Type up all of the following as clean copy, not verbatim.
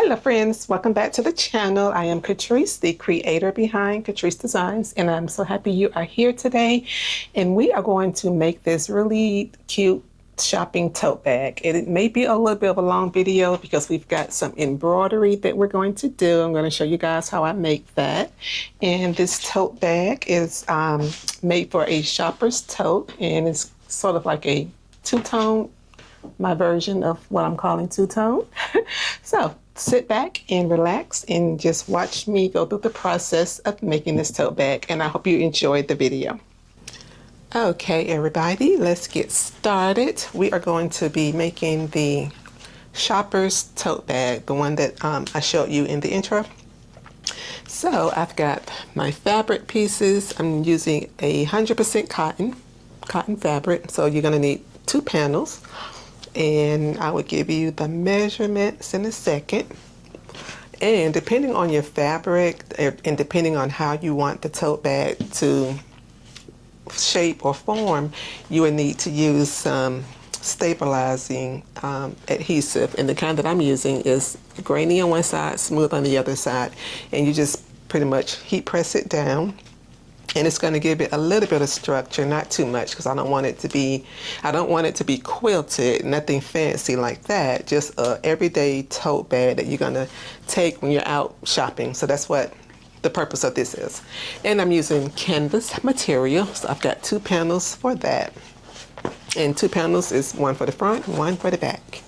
Hello friends, welcome back to the channel. I am Catrice, the creator behind Catrice Designs, and I'm so happy you are here today. And we are going to make this really cute shopping tote bag. It may be a little bit of a long video because we've got some embroidery that we're going to do. I'm going to show you guys how I make that. And this tote bag is made for a shopper's tote, and it's sort of like a two-tone, my version of what I'm calling two-tone. So sit back and relax and just watch me go through the process of making this tote bag, and I hope you enjoyed the video. Okay, everybody, let's get started. We are going to be making the shopper's tote bag, the one that I showed you in the intro. So I've got my fabric pieces. I'm using 100% cotton fabric, so you're going to need 2 panels. And I will give you the measurements in a second. And depending on your fabric and depending on how you want the tote bag to shape or form, you will need to use some stabilizing adhesive. And the kind that I'm using is grainy on one side, smooth on the other side. And you just pretty much heat press it down. And it's going to give it a little bit of structure, not too much, because I don't want it to be quilted, nothing fancy like that. Just a everyday tote bag that you're going to take when you're out shopping. So that's what the purpose of this is. And I'm using canvas material. So I've got 2 panels for that. And 2 panels is one for the front, one for the back.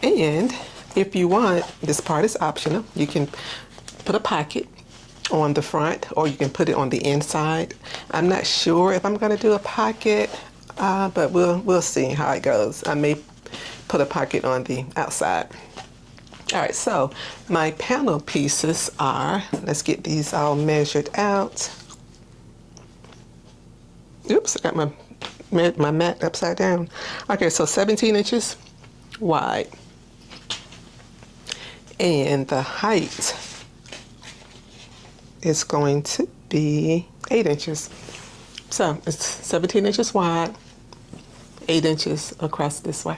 And if you want, this part is optional. You can put a pocket on the front, or you can put it on the inside. I'm not sure if I'm going to do a pocket, but we'll see how it goes. I may put a pocket on the outside. All right, so my panel pieces are, let's get these all measured out. Oops, I got my mat upside down. Okay, so 17 inches wide, and the height is going to be 8 inches. So it's 17 inches wide, 8 inches across this way.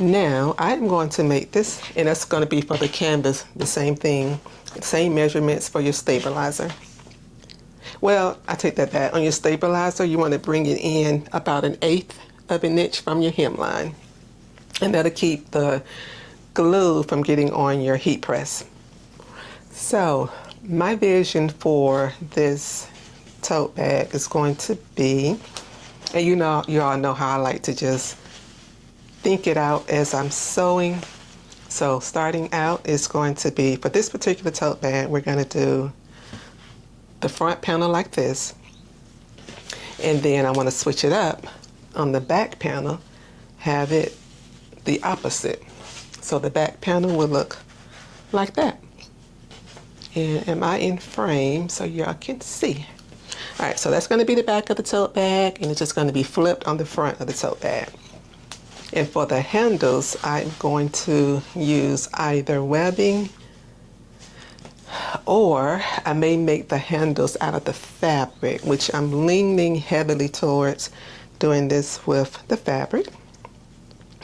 Now I'm going to make this, and that's going to be for the canvas, the same thing, same measurements for your stabilizer. Well, I take that back. On your stabilizer, you want to bring it in about 1/8 of an inch from your hemline, and that'll keep the glue from getting on your heat press. So my vision for this tote bag is going to be, and you all know how I like to just think it out as I'm sewing. So starting out is going to be, for this particular tote bag, we're going to do the front panel like this, and then I want to switch it up on the back panel, have it the opposite. So the back panel will look like that. And am I in frame so y'all can see? All right, so that's going to be the back of the tote bag, and it's just going to be flipped on the front of the tote bag. And for the handles, I'm going to use either webbing, or I may make the handles out of the fabric, which I'm leaning heavily towards doing this with the fabric.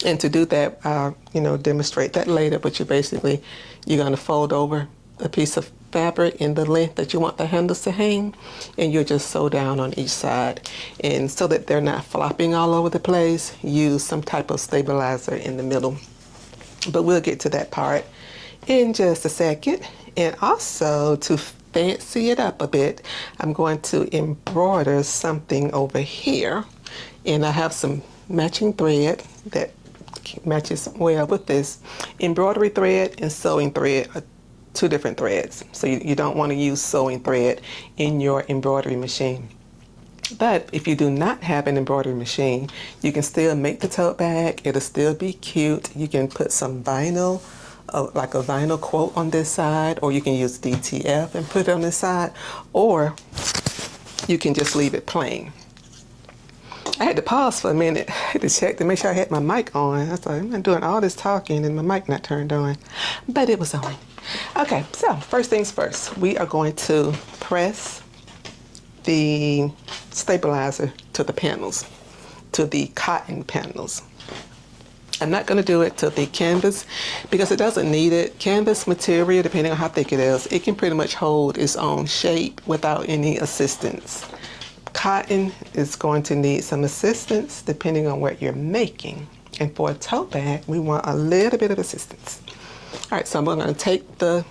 And to do that, I'll demonstrate that later, but you're going to fold over a piece of fabric in the length that you want the handles to hang, and you'll just sew down on each side. And so that they're not flopping all over the place, use some type of stabilizer in the middle. But we'll get to that part in just a second. And also, to fancy it up a bit, I'm going to embroider something over here, and I have some matching thread that matches well with this. Embroidery thread and sewing thread are 2 different threads, so you don't want to use sewing thread in your embroidery machine. But if you do not have an embroidery machine, you can still make the tote bag. It'll still be cute. You can put some vinyl, like a vinyl quote on this side, or you can use DTF and put it on this side, or you can just leave it plain. I had to pause for a minute to check to make sure I had my mic on. I was like, I'm doing all this talking and my mic not turned on, but it was on. Okay, so first things first, we are going to press the stabilizer to the panels, to the cotton panels. I'm not going to do it to the canvas because it doesn't need it. Canvas material, depending on how thick it is, it can pretty much hold its own shape without any assistance. Cotton is going to need some assistance depending on what you're making. And for a tote bag, we want a little bit of assistance. All right, so I'm going to take the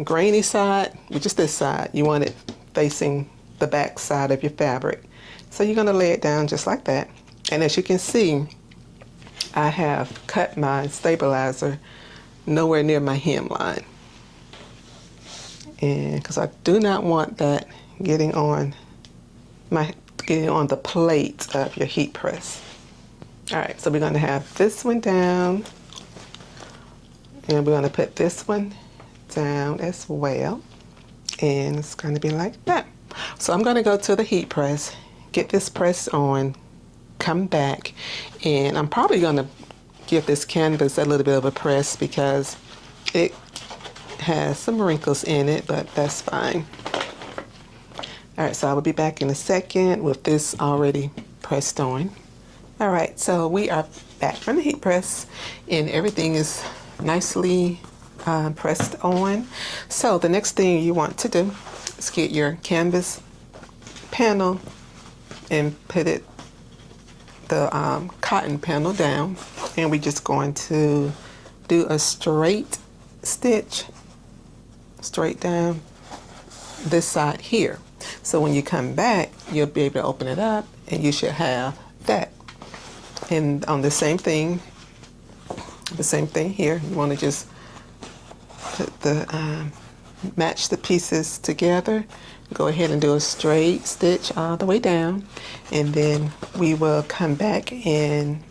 grainy side, which is this side. You want it facing the back side of your fabric. So you're going to lay it down just like that. And as you can see, I have cut my stabilizer nowhere near my hemline. And because I do not want that getting on the plate of your heat press. All right, so we're going to have this one down, and we're going to put this one down as well, and it's going to be like that. So I'm going to go to the heat press, get this press on, come back, and I'm probably going to give this canvas a little bit of a press because it has some wrinkles in it, but that's fine. All right, so I will be back in a second with this already pressed on. All right, so we are back from the heat press, and everything is nicely pressed on. So the next thing you want to do is get your canvas panel and put the cotton panel down, and we're just going to do a straight stitch straight down this side here. So when you come back, you'll be able to open it up, and you should have that. And on the same thing here, you want to just put match the pieces together. Go ahead and do a straight stitch all the way down, and then we will come back and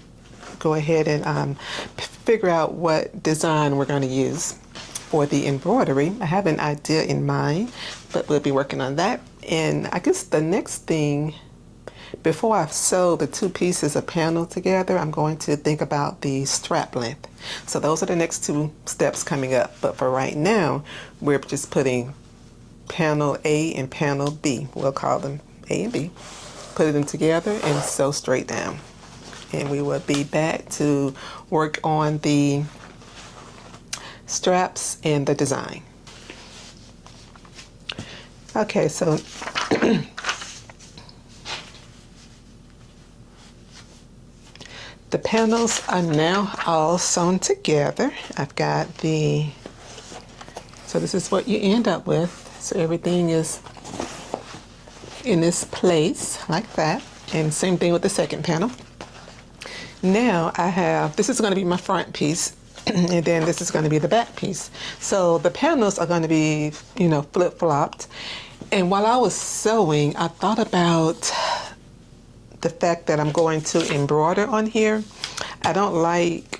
go ahead and figure out what design we're going to use for the embroidery. I have an idea in mind, but we'll be working on that. And I guess the next thing, before I sew the two pieces of panel together, I'm going to think about the strap length. So those are the next two steps coming up. But for right now, we're just putting panel A and panel B. We'll call them A and B. Put them together and sew straight down. And we will be back to work on the straps and the design. Okay, so the panels are now all sewn together. I've got so this is what you end up with. So everything is in this place like that. And same thing with the second panel. Now this is going to be my front piece, and then this is going to be the back piece. So the panels are going to be, flip-flopped. And while I was sewing, I thought about the fact that I'm going to embroider on here. I don't like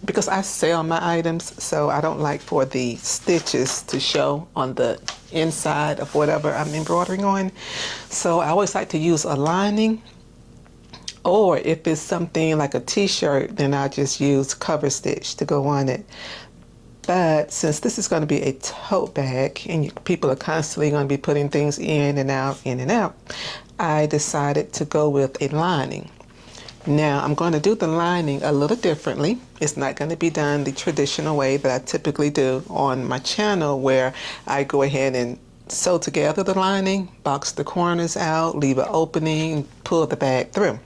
because I sell my items, so I don't like for the stitches to show on the inside of whatever I'm embroidering on. So I always like to use a lining, or if it's something like a t-shirt, then I just use cover stitch to go on it. But since this is going to be a tote bag and people are constantly going to be putting things in and out, I decided to go with a lining. Now I'm going to do the lining a little differently. It's not going to be done the traditional way that I typically do on my channel, where I go ahead and sew together the lining, box the corners out, leave an opening, pull the bag through.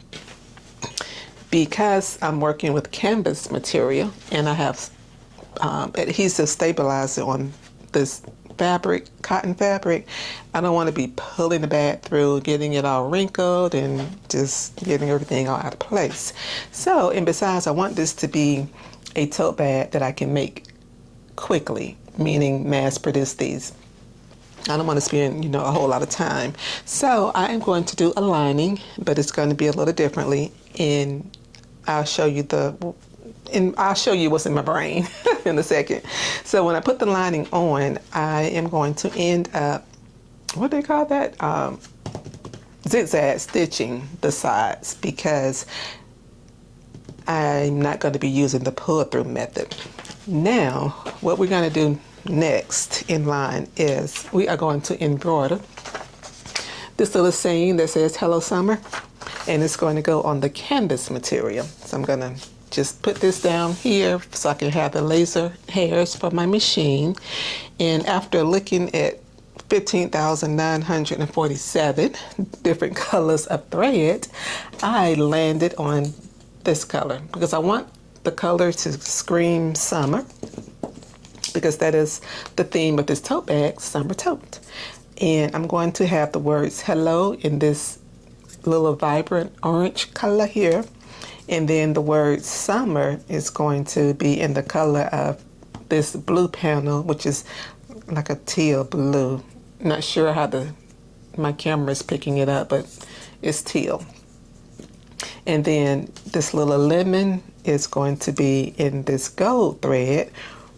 Because I'm working with canvas material and I have adhesive stabilizer on this fabric, cotton fabric, I don't want to be pulling the bag through, getting it all wrinkled and just getting everything all out of place. So, and besides, I want this to be a tote bag that I can make quickly, meaning mass produce these. I don't want to spend, a whole lot of time. So I am going to do a lining, but it's going to be a little differently, and I'll show you what's in my brain in a second. So when I put the lining on, I am going to end up, what do they call that? Zigzag stitching the sides, because I'm not going to be using the pull through method. Now, what we're going to do next in line is we are going to embroider this little saying that says "Hello Summer." and it's going to go on the canvas material. So I'm going to just put this down here so I can have the laser hairs for my machine. And after looking at 15,947 different colors of thread, I landed on this color because I want the color to scream summer, because that is the theme of this tote bag, Summer Tote. And I'm going to have the words hello in this little vibrant orange color here. And then the word summer is going to be in the color of this blue panel, which is like a teal blue. Not sure how my camera is picking it up, but it's teal. And then this little lemon is going to be in this gold thread,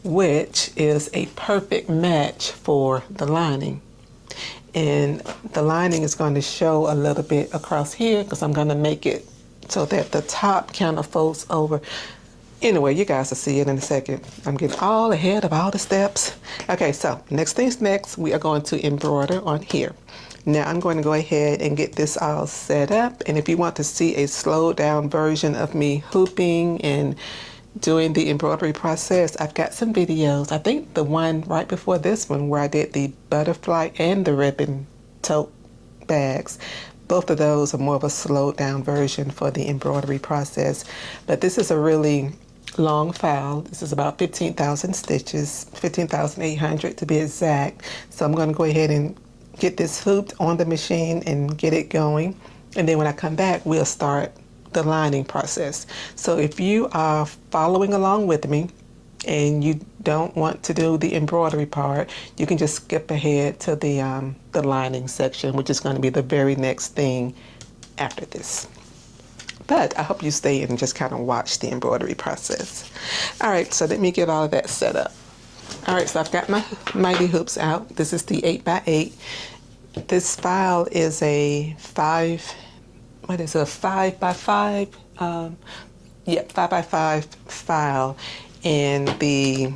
which is a perfect match for the lining. And the lining is going to show a little bit across here because I'm going to make it so that the top kind of folds over. Anyway, you guys will see it in a second. I'm getting all ahead of all the steps. Okay, so next things next, we are going to embroider on here. Now I'm going to go ahead and get this all set up. And if you want to see a slowed down version of me hooping and doing the embroidery process, I've got some videos. I think the one right before this one where I did the butterfly and the ribbon tote bags, both of those are more of a slowed down version for the embroidery process. But this is a really long file. This is about 15,000 stitches, 15,800 to be exact. So I'm going to go ahead and get this hooped on the machine and get it going. And then when I come back, we'll start the lining process. So if you are following along with me and you don't want to do the embroidery part, you can just skip ahead to the lining section, which is going to be the very next thing after this. But I hope you stay and just kind of watch the embroidery process. All right, so let me get all of that set up. All right, so I've got my mighty hoops out. This is the 8x8. This file is a 5x5? 5x5 file. And the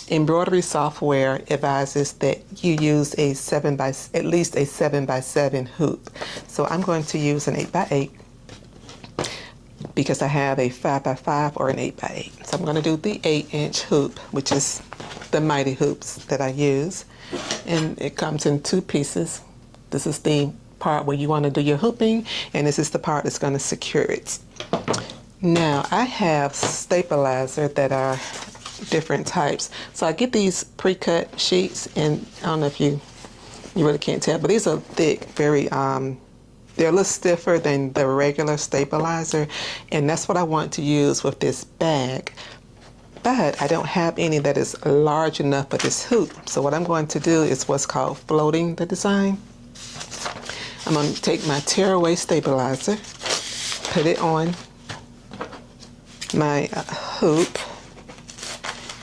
embroidery software advises that you use at least a 7x7 hoop. So I'm going to use an 8x8 because I have a 5x5 or an 8x8. So I'm going to do the 8-inch hoop, which is the mighty hoops that I use. And it comes in two pieces. This is the part where you want to do your hooping, and this is the part that's going to secure it. Now I have stabilizer that are different types. So I get these pre-cut sheets, and I don't know if you really can't tell, but these are thick, very they're a little stiffer than the regular stabilizer, and that's what I want to use with this bag. But I don't have any that is large enough for this hoop. So what I'm going to do is what's called floating the design. I'm going to take my tearaway stabilizer, put it on my hoop,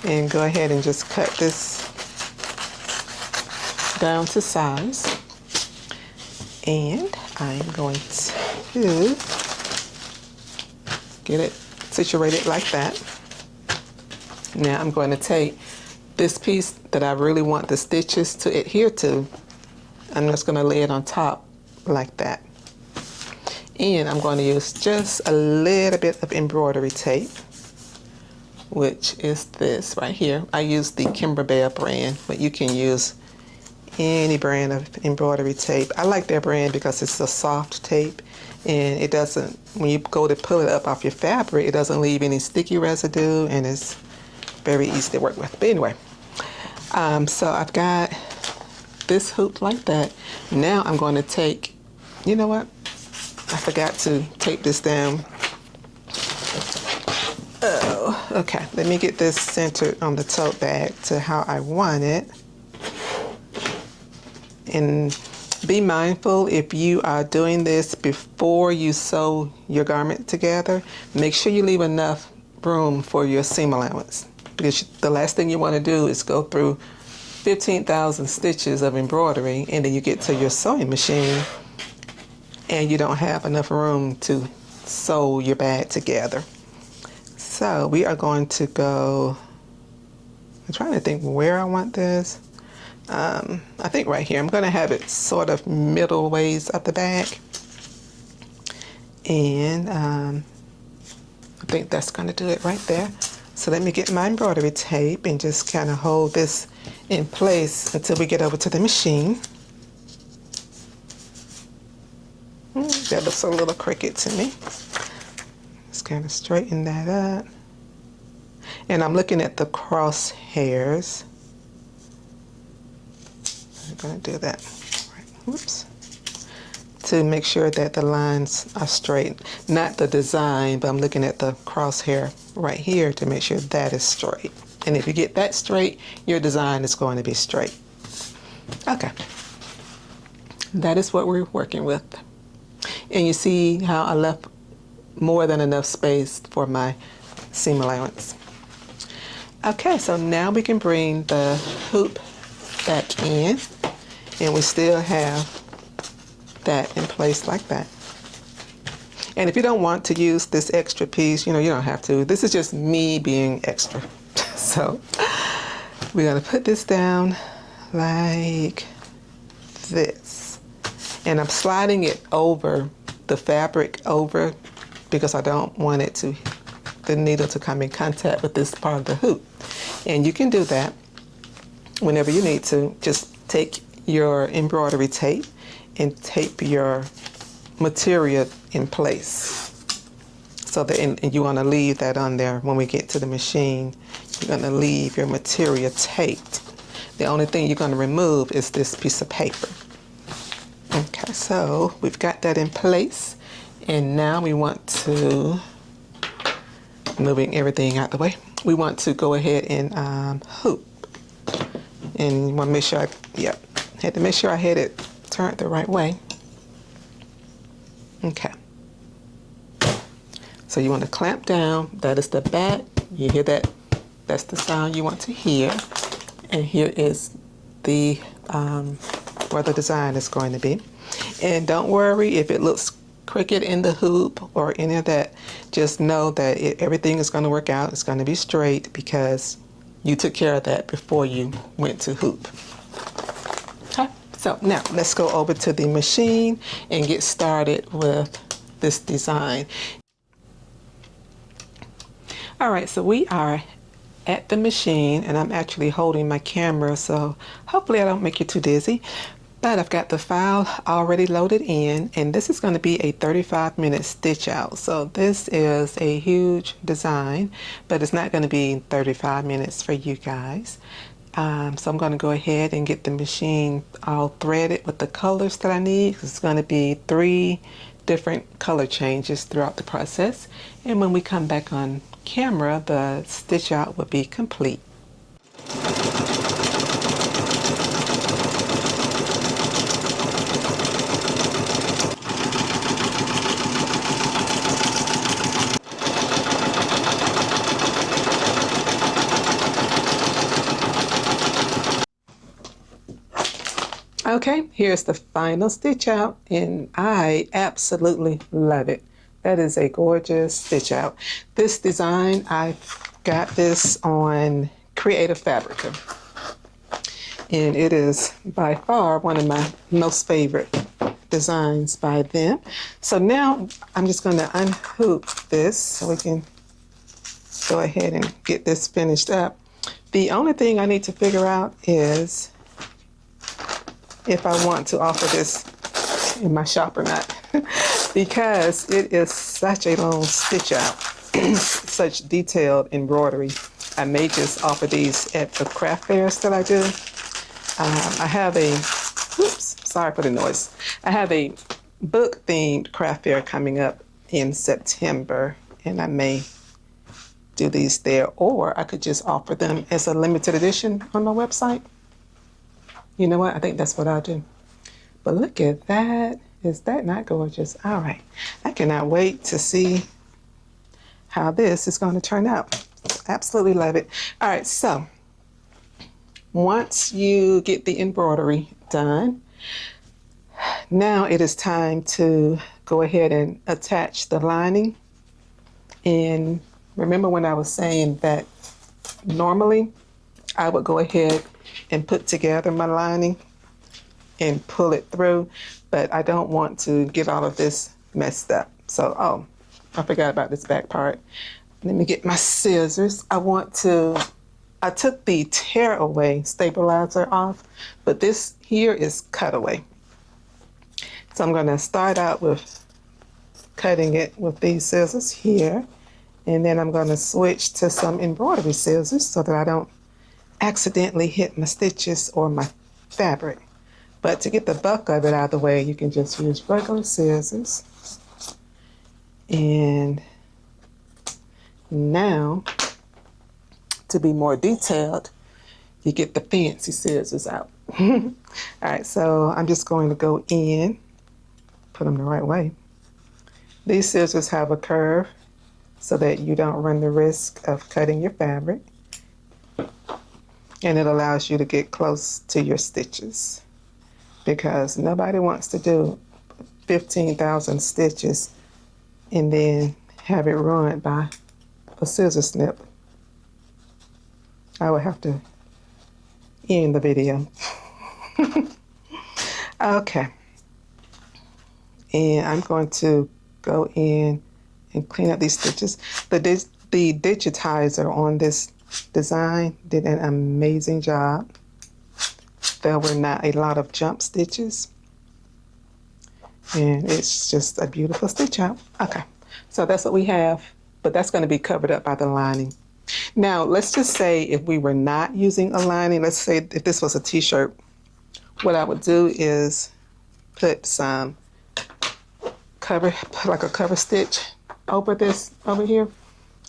and go ahead and just cut this down to size. And I'm going to get it situated like that. Now I'm going to take this piece that I really want the stitches to adhere to. I'm just going to lay it on top like that. And I'm going to use just a little bit of embroidery tape, which is this right here. I use the Kimberbell brand, but you can use any brand of embroidery tape. I like their brand because it's a soft tape, and it doesn't, when you go to pull it up off your fabric, it doesn't leave any sticky residue, and it's very easy to work with. But anyway, so I've got this hoop like that. Now I'm going to take, you know what? I forgot to tape this down. Oh, okay. Let me get this centered on the tote bag to how I want it. And be mindful, if you are doing this before you sew your garment together, make sure you leave enough room for your seam allowance. Because the last thing you want to do is go through 15,000 stitches of embroidery, and then you get to your sewing machine and you don't have enough room to sew your bag together. So we are going to go, I'm trying to think where I want this. I think right here. I'm going to have it sort of middle ways up the bag. And I think that's going to do it right there. So let me get my embroidery tape and just kind of hold this in place until we get over to the machine. That looks a little crooked to me. Just kind of straighten that up. And I'm looking at the crosshairs. I'm going to do that. Whoops. To make sure that the lines are straight. Not the design, but I'm looking at the crosshair right here to make sure that is straight. And if you get that straight, your design is going to be straight. Okay. That is what we're working with. And you see how I left more than enough space for my seam allowance. Okay, so now we can bring the hoop back in, and we still have that in place like that. And if you don't want to use this extra piece, you don't have to. This is just me being extra. So we're going to put this down like this. And I'm sliding it over the fabric over because I don't want it to, the needle to come in contact with this part of the hoop. And you can do that whenever you need to. Just take your embroidery tape and tape your material in place. So that, and you want to leave that on there when we get to the machine. You're going to leave your material taped. The only thing you're going to remove is this piece of paper. Okay, so we've got that in place, and now we want to, moving everything out the way, we want to go ahead and hoop. And you want to make sure had to make sure I had it turned the right way. Okay. So you want to clamp down. That is the back. You hear that? That's the sound you want to hear. And here is the where the design is going to be. And don't worry if it looks crooked in the hoop or any of that. Just know that everything is going to work out. It's going to be straight because you took care of that before you went to hoop. Okay. So now let's go over to the machine and get started with this design. All right, so we are at the machine, and I'm actually holding my camera, so hopefully I don't make you too dizzy. But I've got the file already loaded in, and this is going to be a 35-minute stitch out. So this is a huge design, but it's not going to be 35 minutes for you guys. So I'm going to go ahead and get the machine all threaded with the colors that I need. It's going to be 3 different color changes throughout the process. And when we come back on camera, the stitch out will be complete. Okay, here's the final stitch out, and I absolutely love it. That is a gorgeous stitch out. This design, I've got this on Creative Fabrica, and it is by far one of my most favorite designs by them. So now I'm just going to unhook this so we can go ahead and get this finished up. The only thing I need to figure out is if I want to offer this in my shop or not, because it is such a long stitch out, such detailed embroidery. I may just offer these at the craft fairs that I do. I have a, oops, sorry for the noise. I have a book themed craft fair coming up in September, and I may do these there, or I could just offer them as a limited edition on my website. You know what? I think that's what I'll do. But look at that. Is that not gorgeous? All right. I cannot wait to see how this is going to turn out. Absolutely love it. All right. So once you get the embroidery done, now it is time to go ahead and attach the lining. And remember when I was saying that normally I would go ahead and put together my lining and pull it through, but I don't want to get all of this messed up. So, oh, I forgot about this back part. Let me get my scissors. I took the tear away stabilizer off, but this here is cutaway. So I'm gonna start out with cutting it with these scissors here, and then I'm gonna switch to some embroidery scissors so that I don't accidentally hit my stitches or my fabric. But to get the bulk of it out of the way, you can just use regular scissors. And now, to be more detailed, you get the fancy scissors out. All right, so I'm just going to go in, put them the right way. These scissors have a curve so that you don't run the risk of cutting your fabric. And it allows you to get close to your stitches because nobody wants to do 15,000 stitches and then have it ruined by a scissor snip. I would have to end the video. Okay. And I'm going to go in and clean up these stitches. The digitizer on this design did an amazing job. There were not a lot of jump stitches. And it's just a beautiful stitch out. Okay, so that's what we have, but that's going to be covered up by the lining. Now, let's just say if we were not using a lining, let's say if this was a t-shirt, what I would do is put some like a cover stitch over this over here,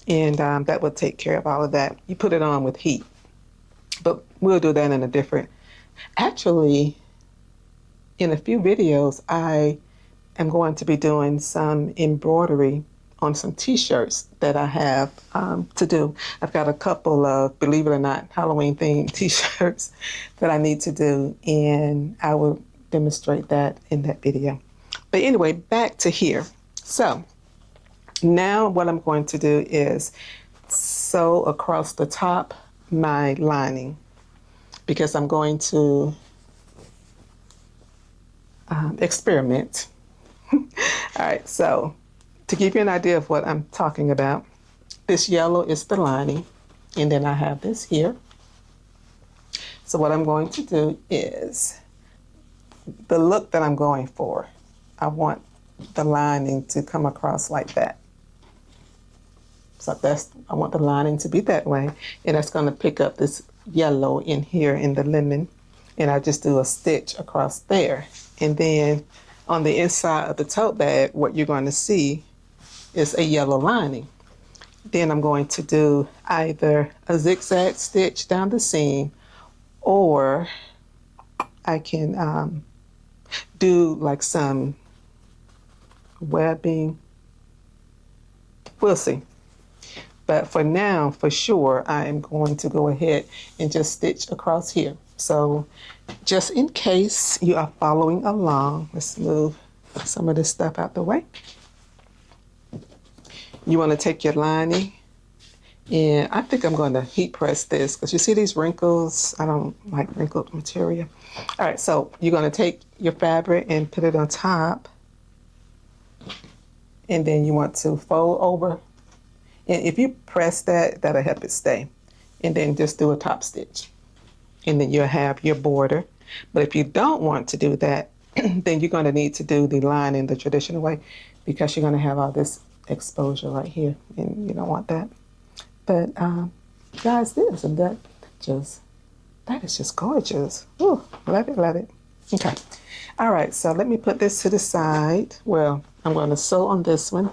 and that will take care of all of that. You put it on with heat, but we'll do that in a different. Actually, in a few videos, I am going to be doing some embroidery on some t-shirts that I have to do. I've got a couple of, believe it or not, Halloween themed t-shirts that I need to do, and I will demonstrate that in that video. But anyway, back to here. So now what I'm going to do is sew across the top my lining because I'm going to experiment. All right, so to give you an idea of what I'm talking about, this yellow is the lining, and then I have this here. So what I'm going to do is, the look that I'm going for, I want the lining to come across like that. So I want the lining to be that way, and that's going to pick up this yellow in here in the lemon, and I just do a stitch across there. And then on the inside of the tote bag, what you're going to see is a yellow lining. Then I'm going to do either a zigzag stitch down the seam, or I can do like some webbing. We'll see. But for now, for sure, I am going to go ahead and just stitch across here. So just in case you are following along, let's move some of this stuff out the way. You want to take your lining, and I think I'm going to heat press this because you see these wrinkles. I don't like wrinkled material. All right, so you're going to take your fabric and put it on top, and then you want to fold over. And if you press that, that'll help it stay. And then just do a top stitch. And then you'll have your border. But if you don't want to do that, then you're going to need to do the lining the traditional way because you're going to have all this exposure right here. And you don't want that. But guys, that is just gorgeous. Ooh, love it, love it. Okay. All right, so let me put this to the side. Well, I'm going to sew on this one.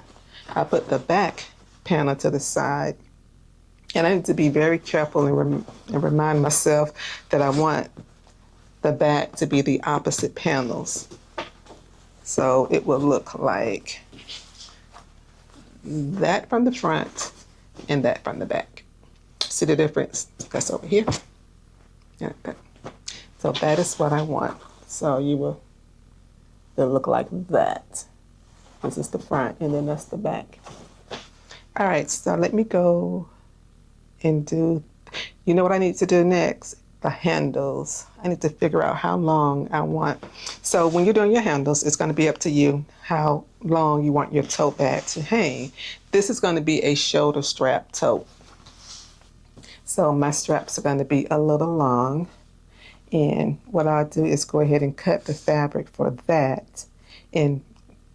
I put the back panel to the side, and I need to be very careful and remind myself that I want the back to be the opposite panels, so it will look like that from the front and that from the back. See the difference? That's over here. Okay. So that is what I want. So it'll look like that. This is the front, and then that's the back. All right, so let me go and do, you know what I need to do next the handles. I need to figure out how long I want. So when you're doing your handles, it's going to be up to you how long you want your tote bag to hang. This is going to be a shoulder strap tote. So my straps are going to be a little long. And what I'll do is go ahead and cut the fabric for that and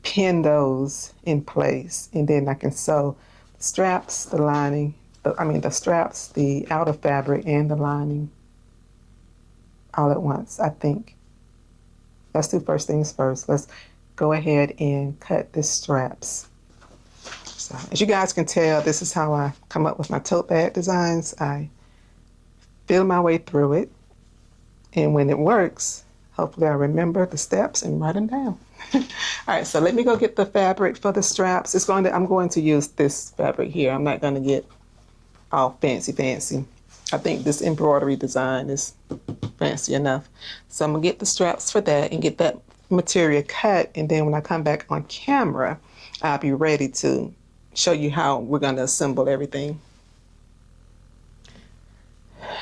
pin those in place. And then I can sew the straps, the lining, the straps, the outer fabric, and the lining all at once, I think. Let's do first things first. Let's go ahead and cut the straps. So as you guys can tell, this is how I come up with my tote bag designs. I feel my way through it. And when it works, hopefully I remember the steps and write them down. All right, so let me go get the fabric for the straps. I'm going to use this fabric here. I'm not going to get all fancy. I think this embroidery design is fancy enough. So I'm going to get the straps for that and get that material cut. And then when I come back on camera, I'll be ready to show you how we're going to assemble everything.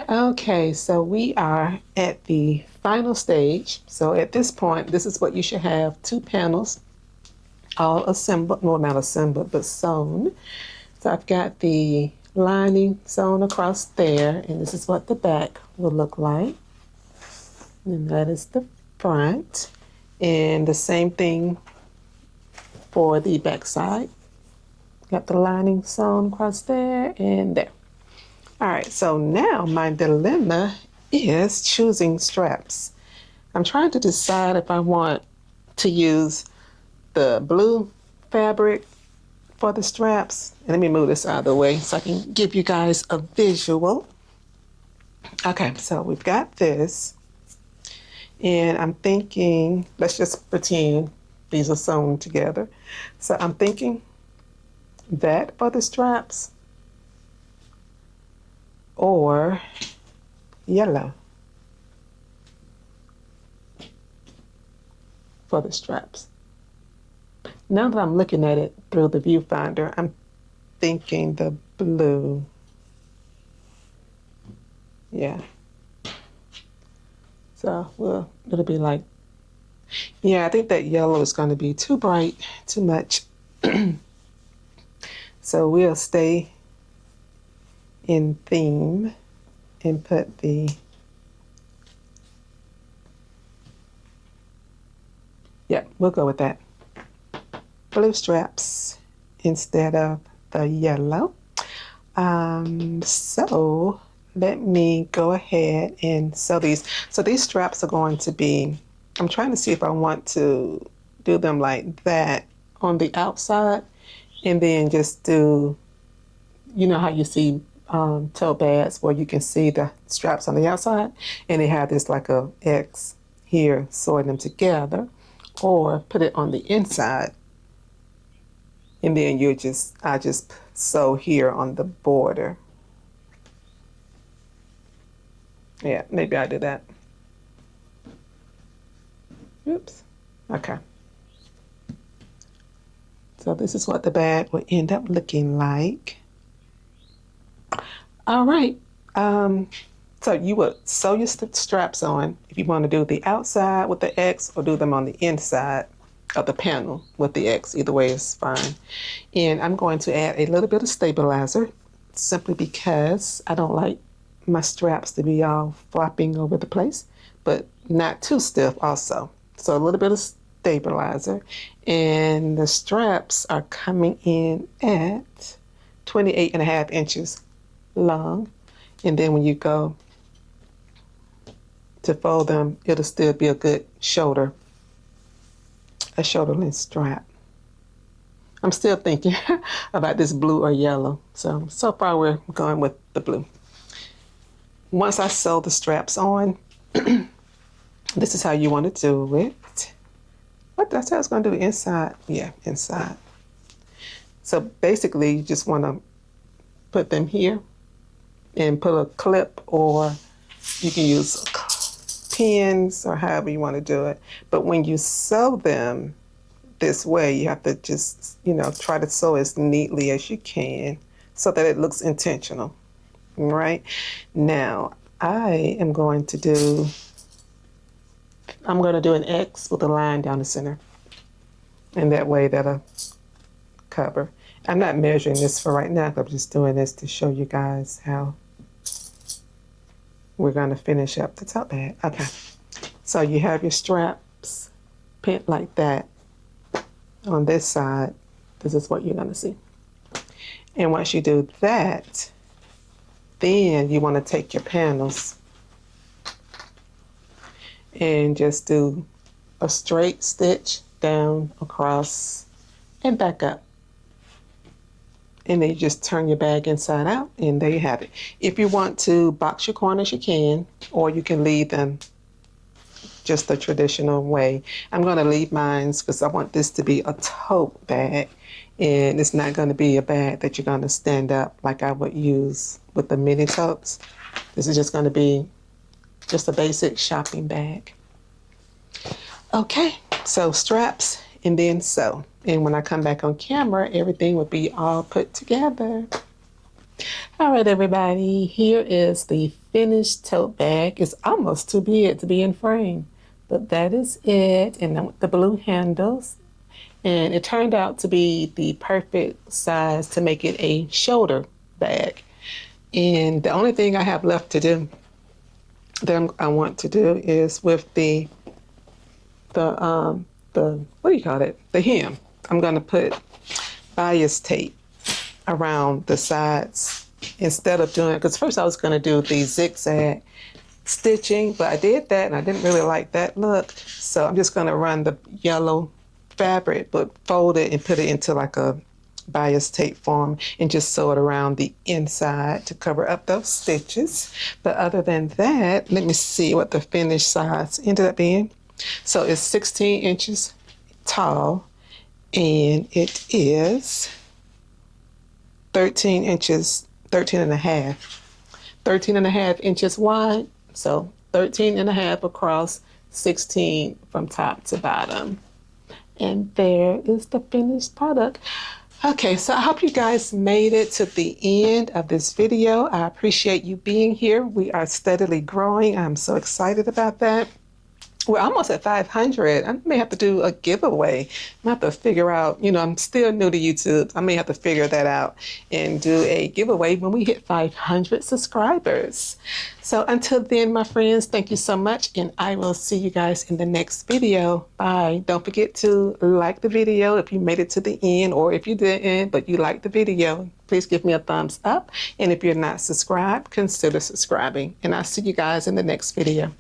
Okay, so we are at the final stage. So at this point, this is what you should have: 2 panels, all assembled, well, not assembled, but sewn. So I've got the lining sewn across there, and this is what the back will look like. And that is the front. And the same thing for the back side. Got the lining sewn across there and there. All right, so now my dilemma is choosing straps. I'm trying to decide if I want to use the blue fabric for the straps. And let me move this out of the way so I can give you guys a visual. Okay, so we've got this. And I'm thinking, let's just pretend these are sewn together. So I'm thinking that for the straps, or yellow for the straps. Now that I'm looking at it through the viewfinder, I'm thinking the blue. Yeah. So, well, it'll be like, yeah, I think that yellow is going to be too bright, too much. So we'll stay in theme and put the we'll go with that. Blue straps instead of the yellow. So let me go ahead and sew these. So these straps are going to be, I'm trying to see if I want to do them like that on the outside and then just do, you know how you see tote bags where you can see the straps on the outside and they have this like a X here sewing them together, or put it on the inside and then I just sew here on the border. Yeah, maybe I do that. Oops. Okay. So this is what the bag will end up looking like. All right. So you would sew your straps on if you want to do the outside with the X or do them on the inside of the panel with the X. Either way is fine. And I'm going to add a little bit of stabilizer simply because I don't like my straps to be all flopping over the place, but not too stiff also. So a little bit of stabilizer. And the straps are coming in at 28.5 inches long. And then when you go to fold them, it'll still be a good shoulder length strap. I'm still thinking about this blue or yellow. So far we're going with the blue. Once I sew the straps on, this is how you want to do it. What did I say I was going to do inside? Yeah, inside. So basically you just want to put them here and put a clip, or you can use pins or however you want to do it. But when you sew them this way, you have to just, try to sew as neatly as you can so that it looks intentional. Right? Now, I'm going to do an X with a line down the center. And that way that'll cover. I'm not measuring this for right now. I'm just doing this to show you guys how we're going to finish up the tote bag. Okay. So you have your straps pinned like that on this side. This is what you're going to see. And once you do that, then you want to take your panels and just do a straight stitch down, across, and back up. And then you just turn your bag inside out, and there you have it. If you want to box your corners, you can, or you can leave them just the traditional way. I'm going to leave mine because I want this to be a tote bag, and it's not going to be a bag that you're going to stand up like I would use with the mini totes. This is just going to be just a basic shopping bag. Okay, so straps and then sew. And when I come back on camera, everything will be all put together. All right, everybody, here is the finished tote bag. It's almost too big to be in frame, but that is it. And then with the blue handles. And it turned out to be the perfect size to make it a shoulder bag. And the only thing I have left to do that I want to do is with the what do you call it? The hem. I'm going to put bias tape around the sides instead of doing, because first I was going to do the zigzag stitching, but I did that and I didn't really like that look. So I'm just going to run the yellow fabric, but fold it and put it into like a bias tape form and just sew it around the inside to cover up those stitches. But other than that, let me see what the finished size ended up being. So it's 16 inches tall and it is 13 inches, 13 and a half inches wide. So 13 and a half across, 16 from top to bottom. And there is the finished product. Okay, so I hope you guys made it to the end of this video. I appreciate you being here. We are steadily growing. I'm so excited about that. We're almost at 500. I may have to do a giveaway. I have to figure out, I'm still new to YouTube. I may have to figure that out and do a giveaway when we hit 500 subscribers. So until then, my friends, thank you so much. And I will see you guys in the next video. Bye. Don't forget to like the video if you made it to the end, or if you didn't, but you liked the video, please give me a thumbs up. And if you're not subscribed, consider subscribing. And I'll see you guys in the next video.